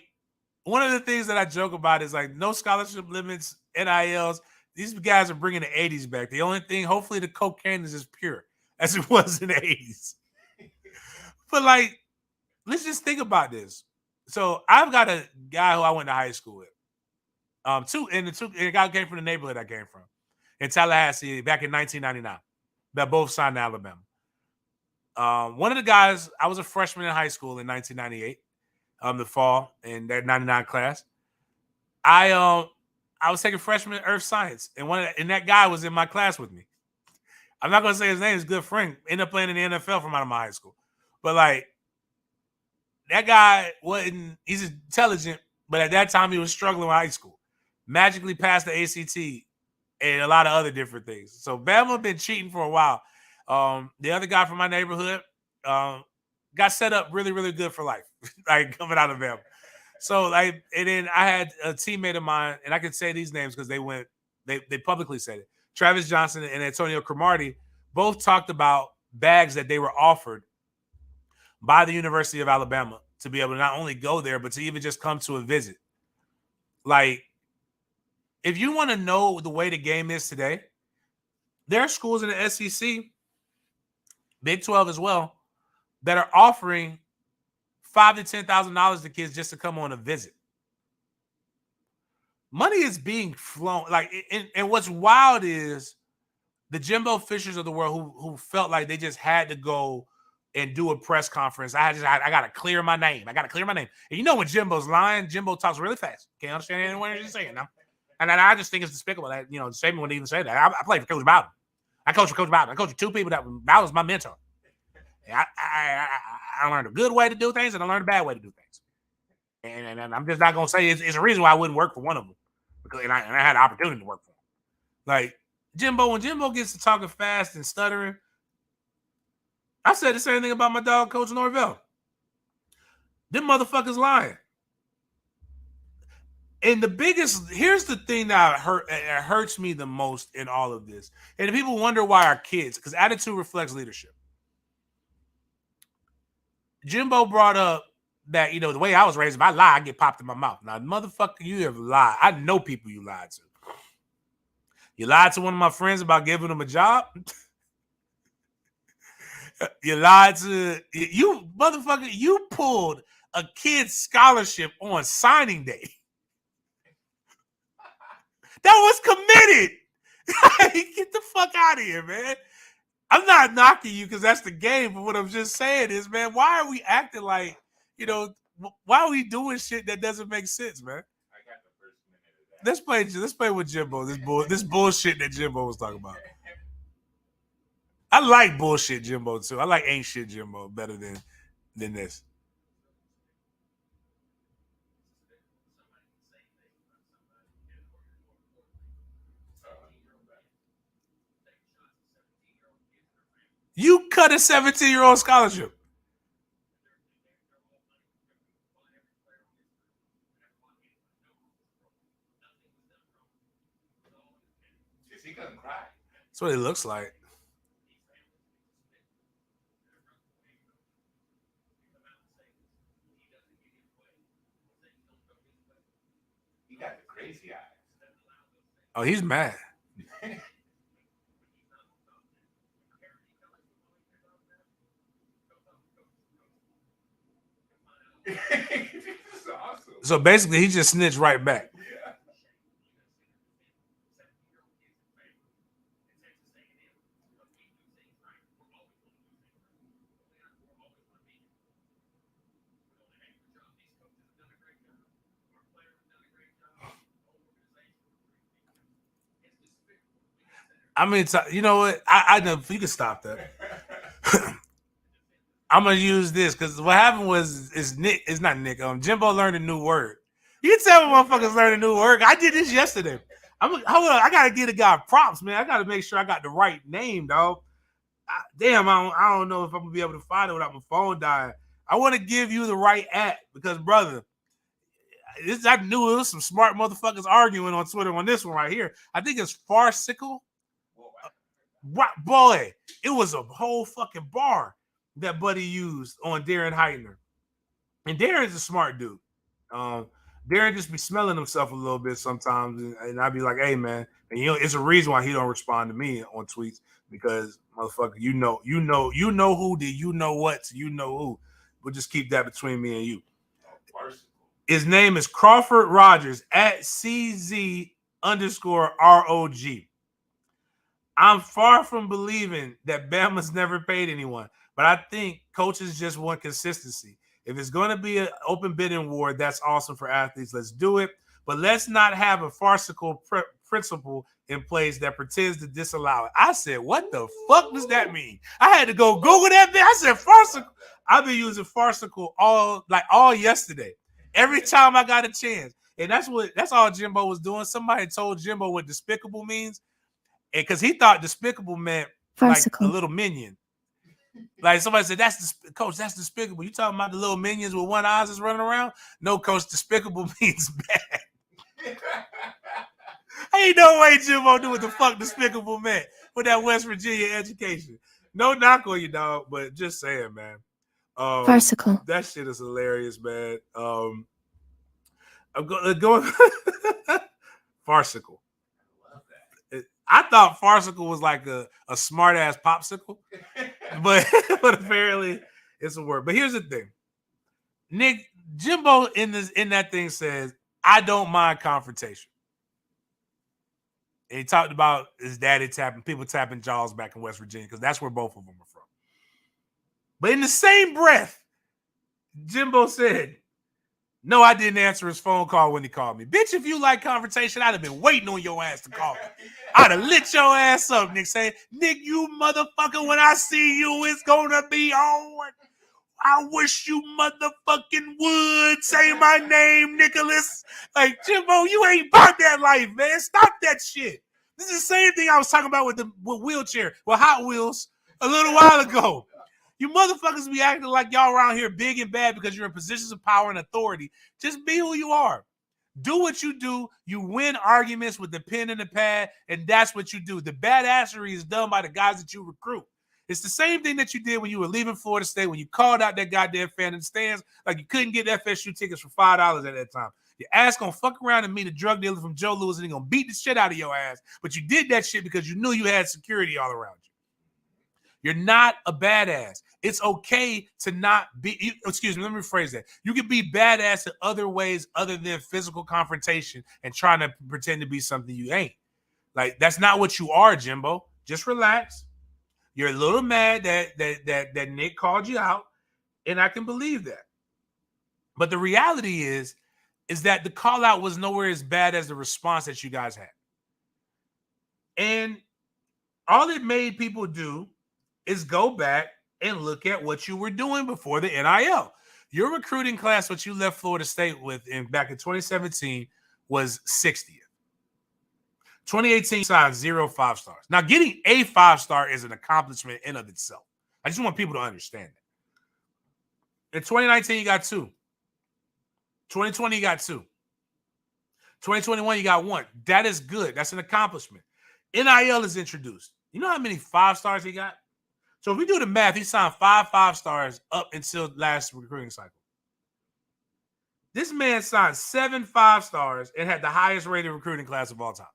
one of the things that I joke about is, like, no scholarship limits, NILs. These guys are bringing the 80s back. The only thing, hopefully the cocaine is as pure as it was in the 80s. But, like, let's just think about this. So I've got a guy who I went to high school with. The guy came from the neighborhood I came from in Tallahassee back in 1999. That both signed to Alabama. One of the guys, I was a freshman in high school in 1998, the fall in that 99 class. I was taking freshman earth science, and that guy was in my class with me. I'm not gonna say his name. He's a good friend. Ended up playing in the NFL from out of my high school. But, like, That guy wasn't. He's intelligent, but at that time he was struggling with high school. Magically passed the ACT and a lot of other different things. So Bama been cheating for a while. The other guy from my neighborhood got set up really, really good for life, like coming out of Bama. So and then I had a teammate of mine, and I can say these names because they publicly said it. Travis Johnson and Antonio Cromartie both talked about bags that they were offered by the University of Alabama to be able to not only go there, but to even just come to a visit. Like, if you want to know the way the game is today, there are schools in the SEC, Big 12 as well, that are offering $5,000 to $10,000 to kids just to come on a visit. Money is being flown. Like, and what's wild is the Jimbo Fishers of the world who felt like they just had to go and do a press conference. I got to clear my name. And you know when Jimbo's lying, Jimbo talks really fast. Can't understand anyone he's saying now. And I just think it's despicable that, Saban wouldn't even say that. I played for Coach Bowden. I coached for Coach Bowden. I coached two people that was my mentor. I learned a good way to do things, and I learned a bad way to do things. And I'm just not going to say it's a reason why I wouldn't work for one of them. And I had the opportunity to work for them. Like, when Jimbo gets to talking fast and stuttering, I said the same thing about my dog, Coach Norvell. Them motherfuckers lying. And here's the thing that hurts me the most in all of this. And people wonder why our kids, because attitude reflects leadership. Jimbo brought up that, the way I was raised, if I lie, I get popped in my mouth. Now, motherfucker, you have lied. I know people you lied to. You lied to one of my friends about giving him a job. You lied to you, motherfucker. You pulled a kid's scholarship on signing day. That was committed. Get the fuck out of here, man. I'm not knocking you because that's the game, but what I'm just saying is, man, why are we acting like, why are we doing shit that doesn't make sense, man? I got the first minute of that. Let's play with Jimbo. This bullshit that Jimbo was talking about. I like bullshit Jimbo too. I like ain't shit Jimbo better than this. You cut a 17-year-old scholarship. Is he gonna cry? That's what it looks like. He got the crazy eyes. Oh, he's mad. This is awesome. So basically, he just snitched right back. Yeah. I mean, you know what? I know you can stop that. I'm gonna use this because what happened was it's not Nick. Jimbo learned a new word. You tell me motherfuckers learn a new word. I did this yesterday. I gotta give the guy props, man. I gotta make sure I got the right name, dog. I don't know if I'm gonna be able to find it without my phone dying. I want to give you the right app because, brother, I knew it was some smart motherfuckers arguing on Twitter on this one right here. I think it's Farcical. Boy, it was a whole fucking bar that Buddy used on Darren Heitner. And Darren's a smart dude. Darren just be smelling himself a little bit sometimes. And I'd be like, hey, man. And it's a reason why he don't respond to me on tweets because, motherfucker, you know who did you know what to you know who. We'll just keep that between me and you. His name is Crawford Rogers at CZ_ROG. I'm far from believing that Bama's never paid anyone, but I think coaches just want consistency. If it's going to be an open bidding war, that's awesome for athletes. Let's do it. But let's not have a farcical principle in place that pretends to disallow it. I said, what the fuck does that mean? I had to go Google that thing. I said, farcical. I've been using farcical all yesterday. Every time I got a chance. And that's all Jimbo was doing. Somebody told Jimbo what despicable means. And because he thought despicable meant farcical. like a little minion. Like somebody said, coach, that's despicable. You talking about the little minions with one eye that's running around? No, coach, despicable means bad. Ain't no way Jimbo knew what the fuck despicable meant with that West Virginia education. No knock on you, dog, but just saying, man. Farcical. That shit is hilarious, man. I'm going farcical. I thought farcical was like a smart ass popsicle, but apparently it's a word. But here's the thing, Nick Jimbo in that thing says, I don't mind confrontation. And he talked about his daddy people tapping jaws back in West Virginia because that's where both of them are from. But in the same breath, Jimbo said, no, I didn't answer his phone call when he called me. Bitch, if you like confrontation, I'd have been waiting on your ass to call me. I'd have lit your ass up, Nick, saying, Nick, you motherfucker, when I see you, it's gonna be on. I wish you motherfucking would say my name, Nicholas. Like, Jimbo, you ain't about that life, man. Stop that shit. This is the same thing I was talking about with wheelchair, with Hot Wheels a little while ago. You motherfuckers be acting like y'all around here big and bad because you're in positions of power and authority. Just be who you are. Do what you do. You win arguments with the pen and the pad, and that's what you do. The badassery is done by the guys that you recruit. It's the same thing that you did when you were leaving Florida State, when you called out that goddamn fan in the stands like you couldn't get FSU tickets for $5 at that time. Your ass gonna fuck around and meet a drug dealer from Joe Louis, and he gonna beat the shit out of your ass. But you did that shit because you knew you had security all around you. You're not a badass. It's okay to not be, excuse me, let me rephrase that. You can be badass in other ways other than physical confrontation and trying to pretend to be something you ain't. Like, that's not what you are, Jimbo. Just relax. You're a little mad that Nick called you out, and I can believe that. But the reality is that the call out was nowhere as bad as the response that you guys had. And all it made people do is go back and look at what you were doing before the NIL. Your recruiting class, what you left Florida State with back in 2017, was 60th. 2018 signed 0 5-stars. Now, getting a 5-star is an accomplishment in of itself. I just want people to understand that. In 2019, you got 2. 2020, you got 2. 2021, you got 1. That is good. That's an accomplishment. NIL is introduced. You know how many 5-stars he got? So if we do the math, he signed 5 5-stars up until last recruiting cycle. This man signed 7 5-stars and had the highest rated recruiting class of all time.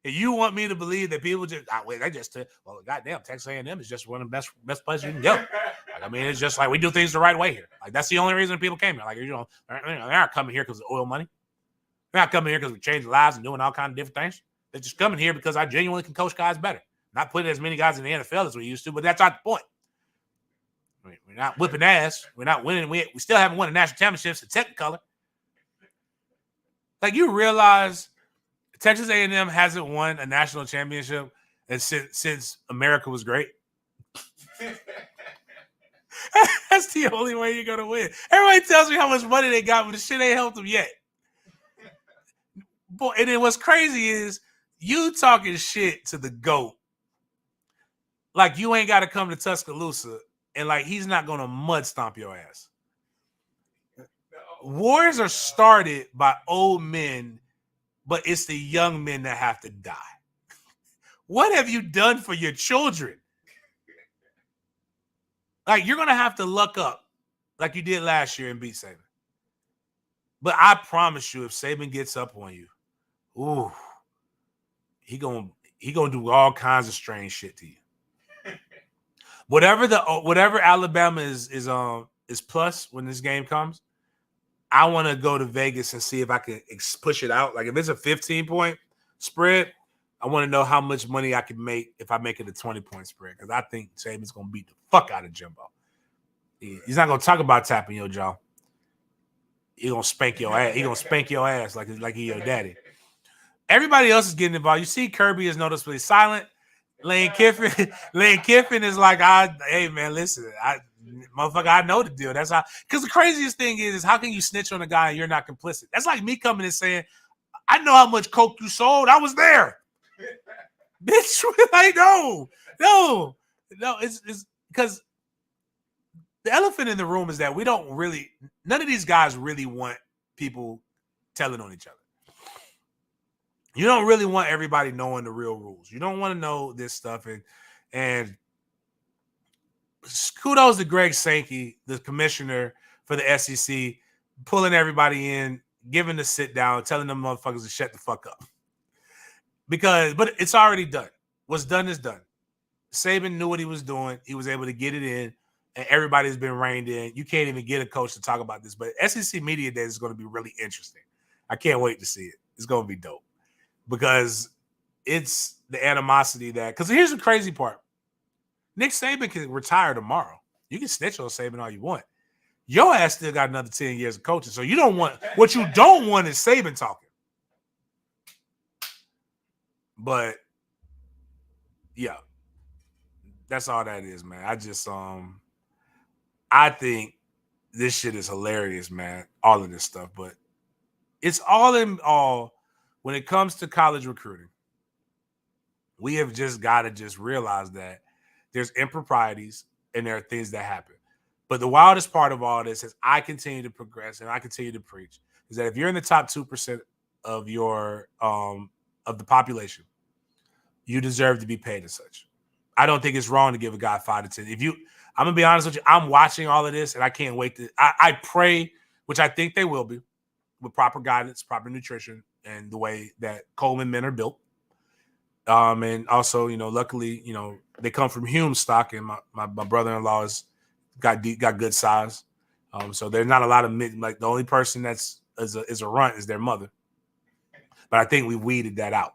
And you want me to believe that people just, well, goddamn, Texas A&M is just one of the best places you can go. Like, I mean, it's just like we do things the right way here. Like, that's the only reason people came here. Like, you know, they're not coming here because of oil money. They're not coming here because we changed lives and doing all kinds of different things. They're just coming here because I genuinely can coach guys better. Not putting as many guys in the NFL as we used to, but that's not the point. I mean, we're not whipping ass. We're not winning. We still haven't won the national championships in Technicolor. Like, you realize Texas A&M hasn't won a national championship since America was great. That's the only way you're going to win. Everybody tells me how much money they got, but the shit ain't helped them yet. Boy, and then what's crazy is you talking shit to the GOAT. Like, you ain't got to come to Tuscaloosa, and like he's not going to mud stomp your ass. Wars are started by old men, but it's the young men that have to die. What have you done for your children? Like, you're going to have to luck up like you did last year and beat Saban. But I promise you, if Saban gets up on you, ooh, he gonna do all kinds of strange shit to you. Whatever Alabama is plus when this game comes, I want to go to Vegas and see if I can push it out. Like, if it's a 15-point spread, I want to know how much money I can make if I make it a 20-point spread, because I think Saban's going to beat the fuck out of Jimbo. He's not going to talk about tapping your jaw. He's going to spank your ass. He's going to spank your ass like he's your daddy. Everybody else is getting involved. You see Kirby is noticeably silent. Lane Kiffin is like, hey man, listen, motherfucker, I know the deal. That's how. Because the craziest thing is how can you snitch on a guy and you're not complicit? That's like me coming and saying, I know how much coke you sold. I was there, bitch. Like no. It's because the elephant in the room is that none of these guys really want people telling on each other. You don't really want everybody knowing the real rules. You don't want to know this stuff. And kudos to Greg Sankey, the commissioner for the SEC, pulling everybody in, giving the sit down, telling them motherfuckers to shut the fuck up. But it's already done. What's done is done. Saban knew what he was doing. He was able to get it in, and everybody's been reined in. You can't even get a coach to talk about this. But SEC Media Days is going to be really interesting. I can't wait to see it. It's going to be dope. Because it's the animosity because here's the crazy part. Nick Saban can retire tomorrow. You can snitch on Saban all you want. Your ass still got another 10 years of coaching. So you don't want what you don't want is Saban talking. But yeah, that's all that is, man. I think this shit is hilarious, man. All of this stuff, but it's all in all. When it comes to college recruiting, we have just got to just realize that there's improprieties and there are things that happen. But the wildest part of all this is I continue to progress and I continue to preach is that if you're in the top 2% of your of the population, you deserve to be paid as such. I don't think it's wrong to give a guy 5 to 10. I'm gonna be honest with you, I'm watching all of this and I can't wait to. I pray, which I think they will be, with proper guidance, proper nutrition, and the way that Coleman men are built. And also, luckily, they come from Hume stock, and my brother-in-law has got good size. So there's not a lot of like the only person that's is a runt is their mother. But I think we weeded that out.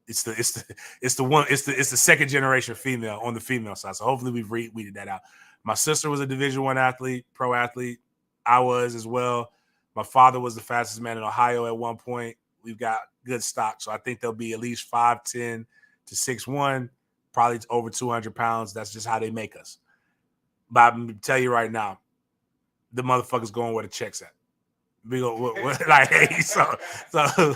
It's the second generation female on the female side. So hopefully we've weeded that out. My sister was a Division I athlete, pro athlete. I was as well. My father was the fastest man in Ohio at one point. We've got good stock. So I think they'll be at least 5'10" to 6'1", probably over 200 pounds. That's just how they make us. But I'm going to tell you right now, the motherfucker's going where the check's at. We go, like, hey, so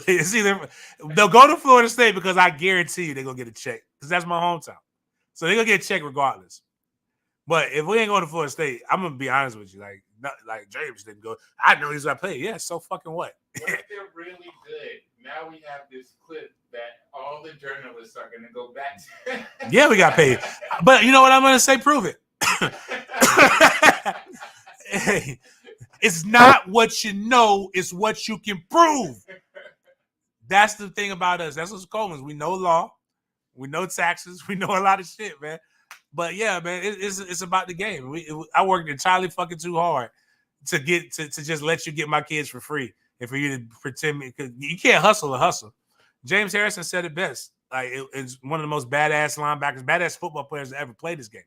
it's either they'll go to Florida State because I guarantee you they're going to get a check because that's my hometown. So they're going to get a check regardless. But if we ain't going to Florida State, I'm going to be honest with you. Like James didn't go. I know he's going to play. Yeah, so fucking what? What if they're really good? Now we have this clip that all the journalists are going to go back to. Yeah, we got paid. But you know what I'm going to say? Prove it. Hey, it's not what you know, it's what you can prove. That's the thing about us. That's what's Coleman's. We know law. We know taxes. We know a lot of shit, man. But yeah, man, it's about the game. I worked entirely fucking too hard to get to just let you get my kids for free and for you to pretend because you can't hustle a hustle. James Harrison said it best. Like it's one of the most badass linebackers, badass football players that ever played this game.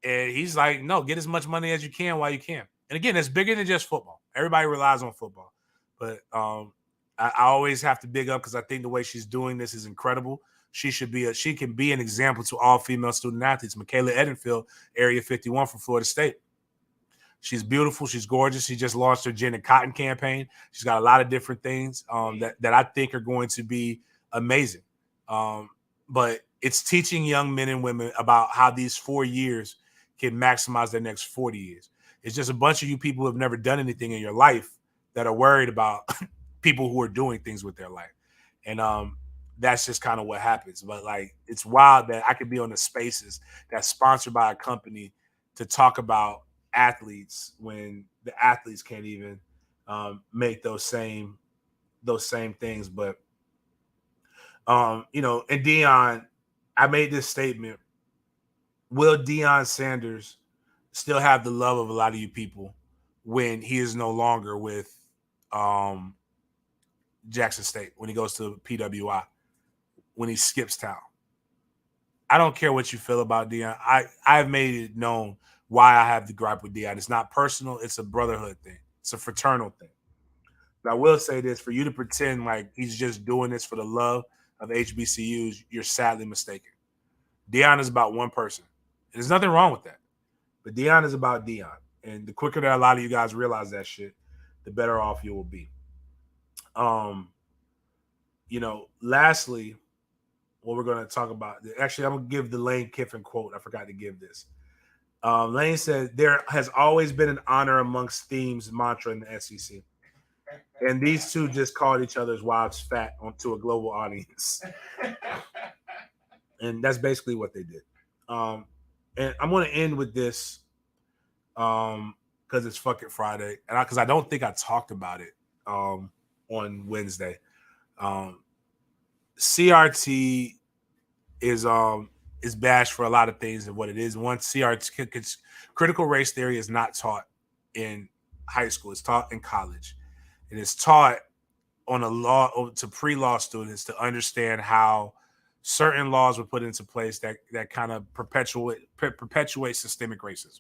And he's like, no, get as much money as you can while you can. And again, it's bigger than just football. Everybody relies on football. But I always have to big up because I think the way she's doing this is incredible. She can be an example to all female student athletes. Michaela Edenfield, Area 51 from Florida State. She's beautiful. She's gorgeous. She just launched her Gin and Cotton campaign. She's got a lot of different things that I think are going to be amazing. But it's teaching young men and women about how these 4 years can maximize their next 40 years. It's just a bunch of you people who have never done anything in your life that are worried about people who are doing things with their life. And that's just kind of what happens. But like, it's wild that I could be on the spaces that's sponsored by a company to talk about athletes when the athletes can't even make those same things. But and Deion, I made this statement. Will Deion Sanders still have the love of a lot of you people when he is no longer with Jackson State, when he goes to PWI, when he skips town? I don't care what you feel about Deion. I've made it known why I have the gripe with Deion. It's not personal. It's a brotherhood thing. It's a fraternal thing. But I will say this, for you to pretend like he's just doing this for the love of HBCUs, you're sadly mistaken. Deion is about one person. There's nothing wrong with that. But Deion is about Deion. And the quicker that a lot of you guys realize that shit, the better off you will be. Lastly, what we're going to talk about. Actually, I'm going to give the Lane Kiffin quote. I forgot to give this. Lane said, there has always been an honor amongst themes mantra in the SEC. And these two just called each other's wives fat onto a global audience. And that's basically what they did. And I'm going to end with this because it's fucking Friday. And because I don't think I talked about it on Wednesday. CRT is bashed for a lot of things and what it is. One, CRT, critical race theory is not taught in high school. It's taught in college. It is taught on a law to pre-law students to understand how certain laws were put into place that kind of perpetuate systemic racism.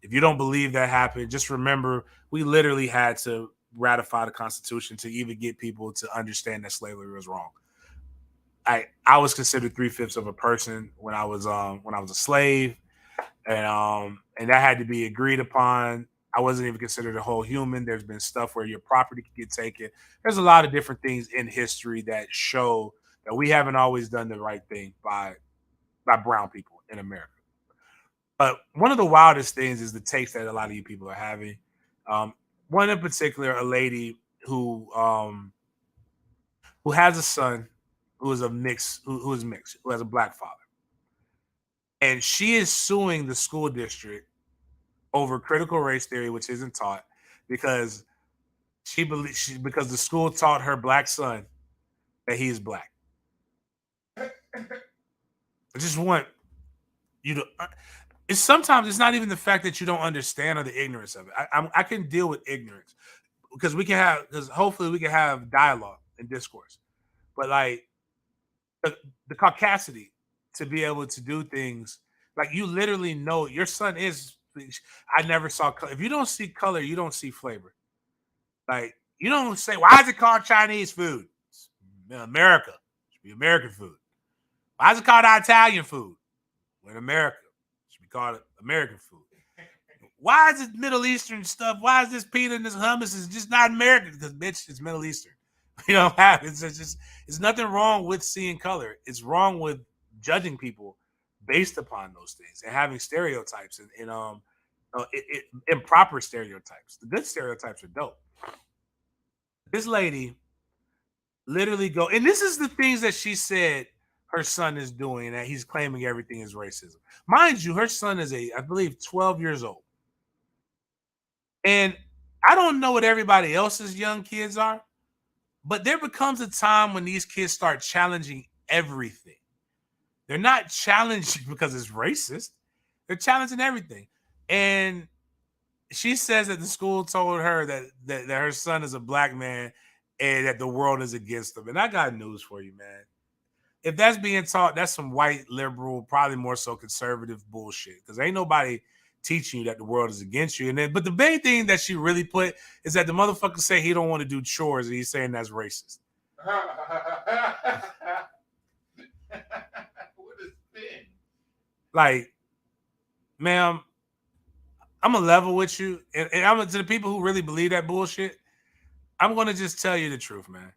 If you don't believe that happened, just remember we literally had to ratify the Constitution to even get people to understand that slavery was wrong. I was considered 3/5 of a person when I was a slave, and that had to be agreed upon. I wasn't even considered a whole human. There's been stuff where your property could get taken. There's a lot of different things in history that show that we haven't always done the right thing by brown people in America. But one of the wildest things is the takes that a lot of you people are having. One in particular, a lady who has a son who is mixed, who has a black father. And she is suing the school district over critical race theory, which isn't taught, because because the school taught her black son that he is black. I just want you to. Sometimes it's not even the fact that you don't understand or the ignorance of it. I can deal with ignorance because hopefully we can have dialogue and discourse. But like the caucasity to be able to do things like you literally know your son is. I never saw color. If you don't see color, you don't see flavor. Like you don't say, why is it called Chinese food? It's America. It should be American food. Why is it called Italian food? We're in America. It should be called American food. Why is it Middle Eastern stuff? Why is this pita and this hummus is just not American? Because bitch, it's Middle Eastern. You know, it's nothing wrong with seeing color. It's wrong with judging people based upon those things and having stereotypes and improper stereotypes. The good stereotypes are dope. This lady literally and this is the things that she said her son is doing, that he's claiming everything is racism. Mind you, her son is I believe 12 years old. And I don't know what everybody else's young kids are, but there becomes a time when these kids start challenging everything. They're not challenging because it's racist. They're challenging everything. And she says that the school told her that her son is a black man and that the world is against them. And I got news for you, man. If that's being taught, that's some white liberal, probably more so conservative bullshit. Because ain't nobody teaching you that the world is against you. But the main thing that she really put is that the motherfucker say he don't want to do chores and he's saying that's racist. Like, ma'am, I'm gonna level with you, and I'm to the people who really believe that bullshit. I'm gonna just tell you the truth, man.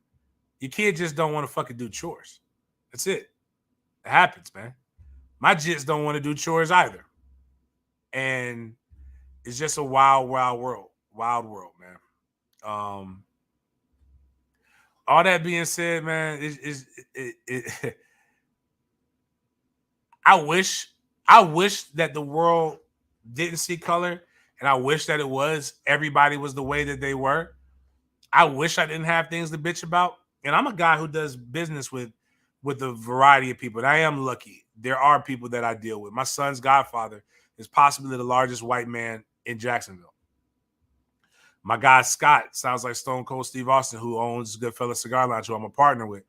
Your kid just don't want to fucking do chores. That's it. It happens, man. My jits don't want to do chores either, and it's just a wild world, man. All that being said, man, I wish that the world didn't see color, and I wish that it was everybody was the way that they were. I wish I didn't have things to bitch about. And I'm a guy who does business with a variety of people. And I am lucky. There are people that I deal with. My son's godfather is possibly the largest white man in Jacksonville. My guy Scott sounds like Stone Cold Steve Austin, who owns Goodfellas Cigar Lounge, who I'm a partner with.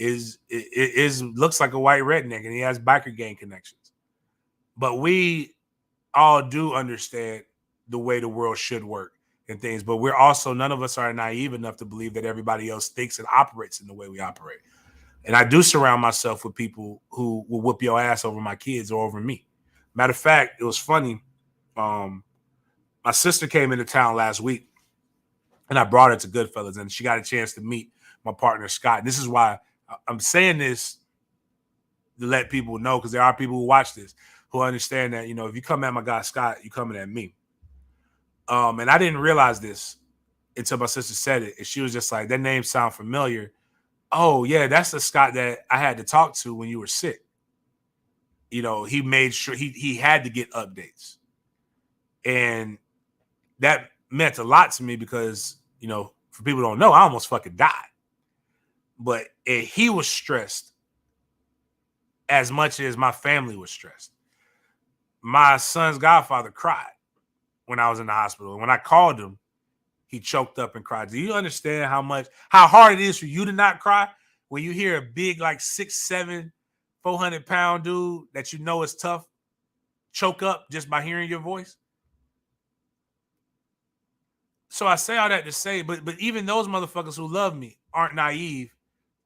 Looks like a white redneck, and he has biker gang connections. But we all do understand the way the world should work and things, but we're also, none of us are naive enough to believe that everybody else thinks and operates in the way we operate. And I do surround myself with people who will whoop your ass over my kids or over me. Matter of fact, it was funny. My sister came into town last week, and I brought her to Goodfellas, and she got a chance to meet my partner, Scott. And this is why I'm saying this to let people know, because there are people who watch this who understand that, if you come at my guy, Scott, you coming at me. And I didn't realize this until my sister said it. And she was just like, that name sound familiar. Oh, yeah, that's the Scott that I had to talk to when you were sick. He made sure he had to get updates. And that meant a lot to me because, for people who don't know, I almost fucking died. But he was stressed as much as my family was stressed. My son's godfather cried when I was in the hospital. And when I called him, he choked up and cried. Do you understand how hard it is for you to not cry when you hear a big, like 6'7", 400-pound dude that you know is tough choke up just by hearing your voice? So I say all that to say, but even those motherfuckers who love me aren't naive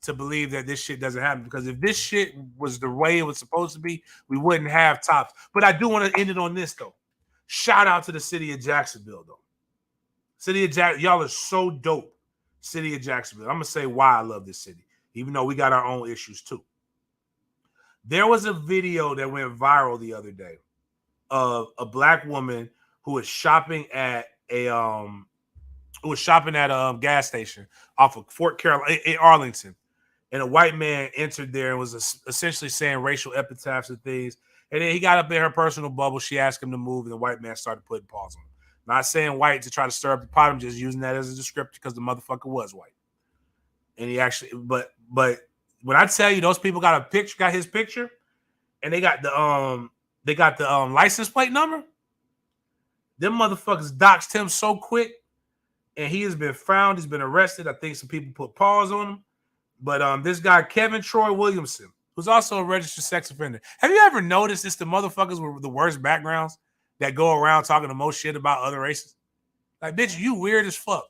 to believe that this shit doesn't happen. Because if this shit was the way it was supposed to be, we wouldn't have Tops. But I do want to end it on this, though. Shout out to the city of Jacksonville, though. City of Jacksonville, y'all are so dope. City of Jacksonville. I'm going to say why I love this city, even though we got our own issues, too. There was a video that went viral the other day of a black woman who was shopping at a gas station off of Fort Carolina in Arlington, and a white man entered there and was essentially saying racial epithets and things. And then he got up in her personal bubble. She asked him to move, and the white man started putting paws on him. Not saying white to try to stir up the pot. I'm just using that as a descriptor because the motherfucker was white. And he actually, but when I tell you those people got his picture, and they got the license plate number. Them motherfuckers doxed him so quick, and he has been found. He's been arrested. I think some people put paws on him. But this guy, Kevin Troy Williamson, who's also a registered sex offender. Have you ever noticed it's the motherfuckers with the worst backgrounds that go around talking the most shit about other races? Like, bitch, you weird as fuck.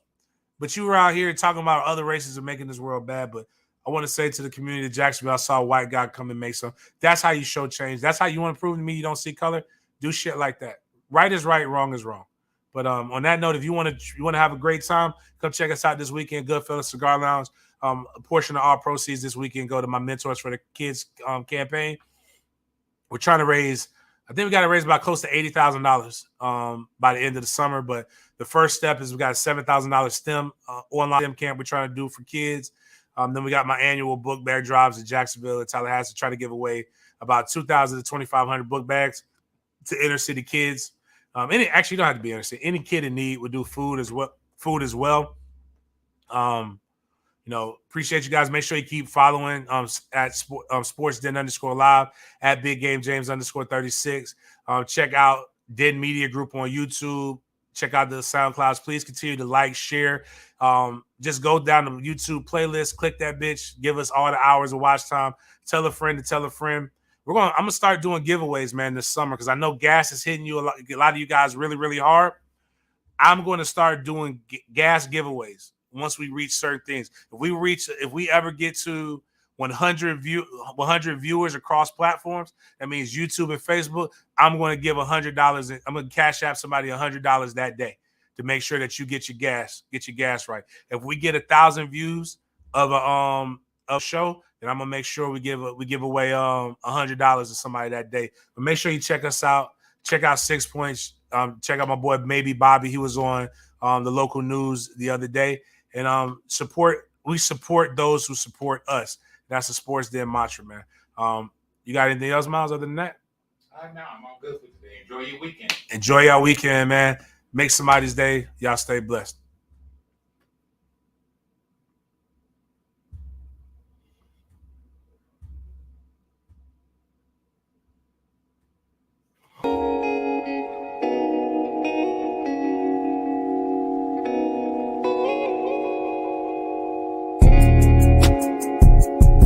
But you were out here talking about other races and making this world bad. But I want to say to the community of Jacksonville, I saw a white guy come and make some. That's how you show change. That's how you want to prove to me you don't see color. Do shit like that. Right is right, wrong is wrong. But on that note, if you want to have a great time, come check us out this weekend. Goodfellas Cigar Lounge. A portion of our proceeds this weekend go to my Mentors for the Kids campaign. We're trying to raise, I think we got to raise about close to $80,000 by the end of the summer. But the first step is we got a $7,000 STEM online STEM camp we're trying to do for kids. Then we got my annual book bag drives in Jacksonville and Tallahassee, try to give away about 2,000 to 2,500 book bags to inner city kids. Actually, you don't have to be inner city. Any kid in need would do food as well. Appreciate you guys. Make sure you keep following at Sports Den _live at Big Game James _36. Check out Den Media Group on YouTube. Check out the SoundClouds. Please continue to like, share. Just go down the YouTube playlist, click that bitch, give us all the hours of watch time. Tell a friend to tell a friend. I'm gonna start doing giveaways, man, this summer because I know gas is hitting you a lot of you guys really, really hard. I'm going to start doing gas giveaways once we reach certain things. If we ever get to 100 viewers across platforms, that means YouTube and Facebook, I'm going to give $100 and I'm going to cash app somebody $100 that day to make sure that you get your gas right. If we get 1,000 views of a show, then I'm gonna make sure we give away $100 to somebody that day. But make sure you check us out. Check out 6 Points. Check out my boy Maybe Bobby. He was on the local news the other day. And we support those who support us. That's a Sports Den mantra, man. You got anything else, Miles, other than that? No, I'm all good for today. Enjoy your weekend. Enjoy your weekend, man. Make somebody's day. Y'all stay blessed.